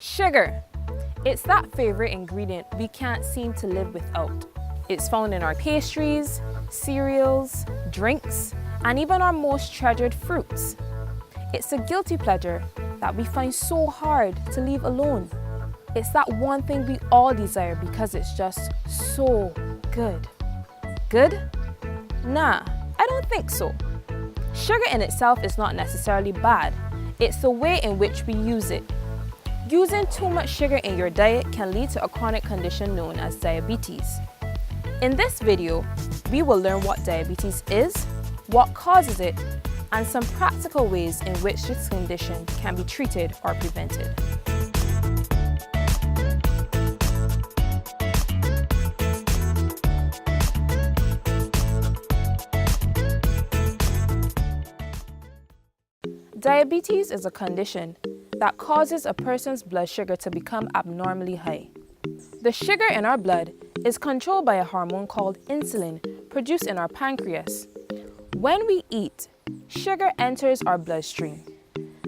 Sugar. It's that favorite ingredient we can't seem to live without. It's found in our pastries, cereals, drinks, and even our most treasured fruits. It's a guilty pleasure that we find so hard to leave alone. It's that one thing we all desire because it's just so good. Good? Nah, I don't think so. Sugar in itself is not necessarily bad. It's the way in which we use it. Using too much sugar in your diet can lead to a chronic condition known as diabetes. In this video, we will learn what diabetes is, what causes it, and some practical ways in which this condition can be treated or prevented. Diabetes is a condition that causes a person's blood sugar to become abnormally high. The sugar in our blood is controlled by a hormone called insulin produced in our pancreas. When we eat, sugar enters our bloodstream.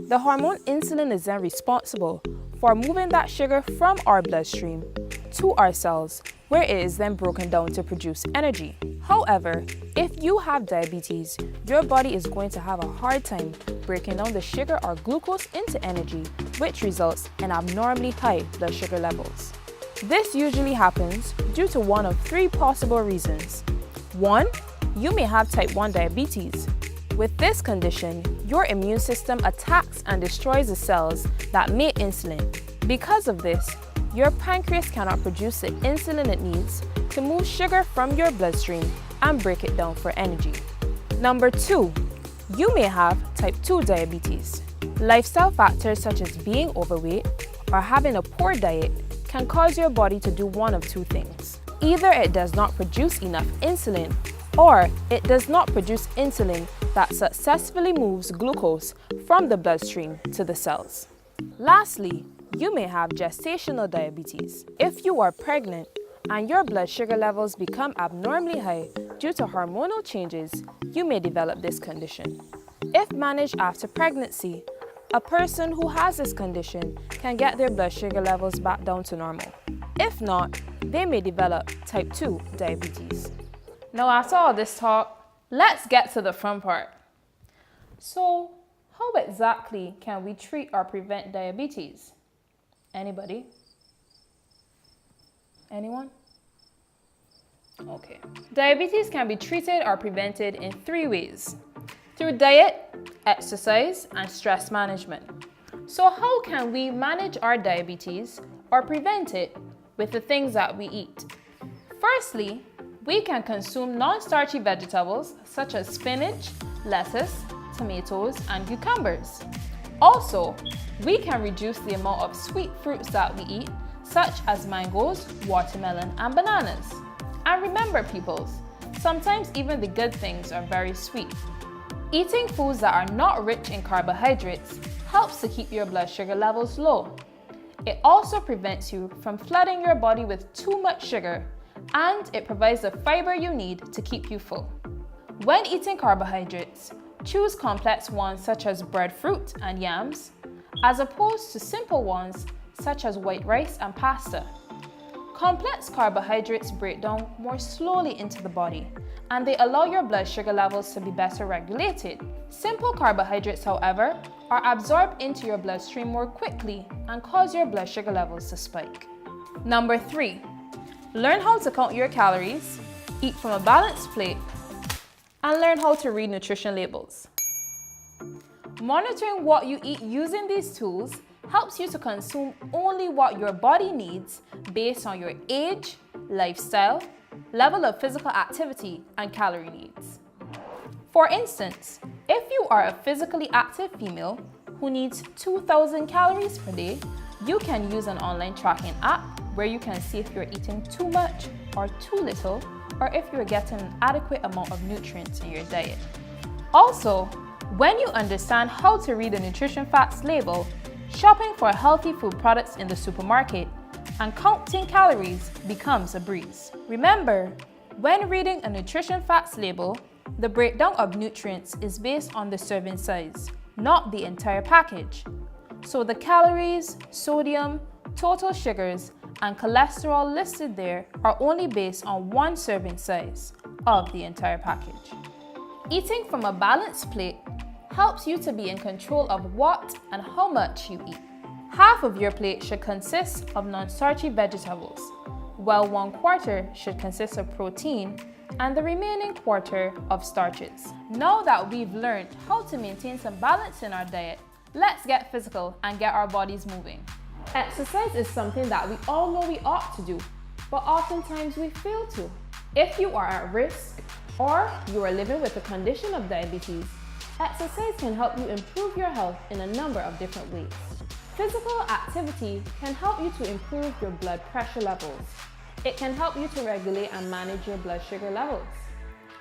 The hormone insulin is then responsible for moving that sugar from our bloodstream to our cells, where it is then broken down to produce energy. However, if you have diabetes, your body is going to have a hard time breaking down the sugar or glucose into energy, which results in abnormally high blood sugar levels. This usually happens due to one of three possible reasons. 1. You may have type 1 diabetes. With this condition, your immune system attacks and destroys the cells that make insulin. Because of this, your pancreas cannot produce the insulin it needs to move sugar from your bloodstream and break it down for energy. Number 2, you may have type 2 diabetes. Lifestyle factors such as being overweight or having a poor diet can cause your body to do one of two things. Either it does not produce enough insulin, or it does not produce insulin that successfully moves glucose from the bloodstream to the cells. Lastly, you may have gestational diabetes. If you are pregnant and your blood sugar levels become abnormally high due to hormonal changes, you may develop this condition. If managed after pregnancy, a person who has this condition can get their blood sugar levels back down to normal. If not, they may develop type 2 diabetes. Now, after all this talk, let's get to the fun part. So, how exactly can we treat or prevent diabetes? Anybody? Anyone? Okay. Diabetes can be treated or prevented in 3 ways: through diet, exercise, and stress management. So how can we manage our diabetes or prevent it with the things that we eat? Firstly, we can consume non-starchy vegetables such as spinach, lettuce, tomatoes, and cucumbers. Also, we can reduce the amount of sweet fruits that we eat, such as mangoes, watermelon, and bananas. And remember, peoples, sometimes even the good things are very sweet. Eating foods that are not rich in carbohydrates helps to keep your blood sugar levels low. It also prevents you from flooding your body with too much sugar, and it provides the fiber you need to keep you full. When eating carbohydrates, choose complex ones such as breadfruit and yams, as opposed to simple ones such as white rice and pasta. Complex carbohydrates break down more slowly into the body, and they allow your blood sugar levels to be better regulated. Simple carbohydrates, however, are absorbed into your bloodstream more quickly and cause your blood sugar levels to spike. Number 3, learn how to count your calories, eat from a balanced plate, and learn how to read nutrition labels. Monitoring what you eat using these tools helps you to consume only what your body needs based on your age, lifestyle, level of physical activity, and calorie needs. For instance, if you are a physically active female who needs 2,000 calories per day, you can use an online tracking app where you can see if you're eating too much or too little, or if you're getting an adequate amount of nutrients in your diet. Also, when you understand how to read the nutrition facts label, shopping for healthy food products in the supermarket and counting calories becomes a breeze. Remember, when reading a nutrition facts label, the breakdown of nutrients is based on the serving size, not the entire package. So the calories, sodium, total sugars, and cholesterol listed there are only based on one serving size of the entire package. Eating from a balanced plate helps you to be in control of what and how much you eat. Half of your plate should consist of non-starchy vegetables, while 1/4 should consist of protein and the remaining 1/4 of starches. Now that we've learned how to maintain some balance in our diet, let's get physical and get our bodies moving. Exercise is something that we all know we ought to do, but oftentimes we fail to. If you are at risk or you are living with a condition of diabetes, exercise can help you improve your health in a number of different ways. Physical activity can help you to improve your blood pressure levels. It can help you to regulate and manage your blood sugar levels.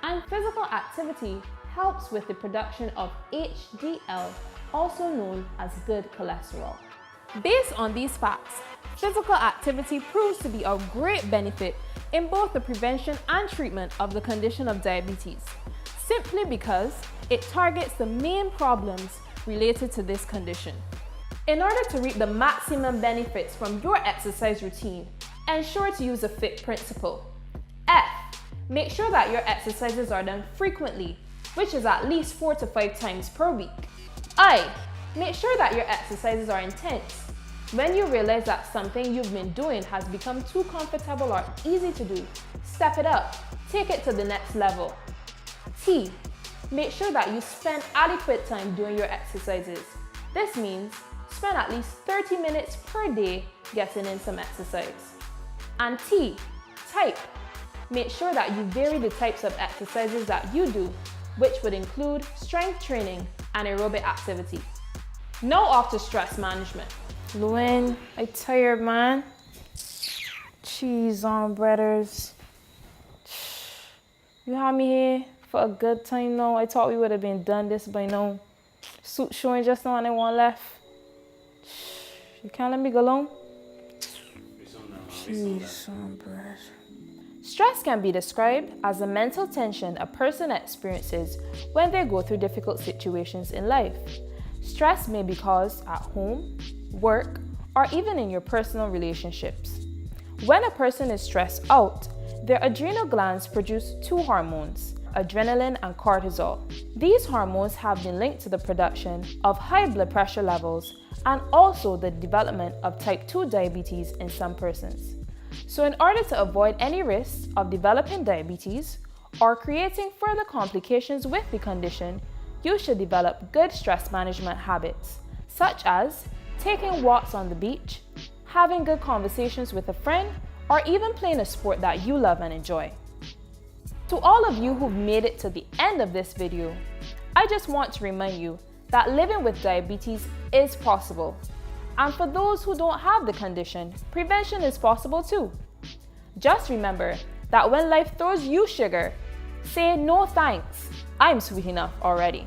And physical activity helps with the production of HDL, also known as good cholesterol. Based on these facts, physical activity proves to be of great benefit in both the prevention and treatment of the condition of diabetes, simply because it targets the main problems related to this condition. In order to reap the maximum benefits from your exercise routine, ensure to use a FIT principle. F. Make sure that your exercises are done frequently, which is at least 4 to 5 times per week. I. Make sure that your exercises are intense. When you realize that something you've been doing has become too comfortable or easy to do, step it up, take it to the next level. T. Make sure that you spend adequate time doing your exercises. This means spend at least 30 minutes per day getting in some exercise. And T. Type. Make sure that you vary the types of exercises that you do, which would include strength training and aerobic activity. Now off to stress management. Lewen, I tired, man. Cheese on breaders. You had me here for a good time now. I thought we would have been done this by now. Suit showing just now and I want left. You can't let me go alone. Cheese on bread. Stress can be described as the mental tension a person experiences when they go through difficult situations in life. Stress may be caused at home, work, or even in your personal relationships. When a person is stressed out, their adrenal glands produce 2 hormones, adrenaline and cortisol. These hormones have been linked to the production of high blood pressure levels and also the development of type 2 diabetes in some persons. So in order to avoid any risks of developing diabetes or creating further complications with the condition, you should develop good stress management habits, such as taking walks on the beach, having good conversations with a friend, or even playing a sport that you love and enjoy. To all of you who've made it to the end of this video, I just want to remind you that living with diabetes is possible. And for those who don't have the condition, prevention is possible too. Just remember that when life throws you sugar, say no thanks. I'm sweet enough already.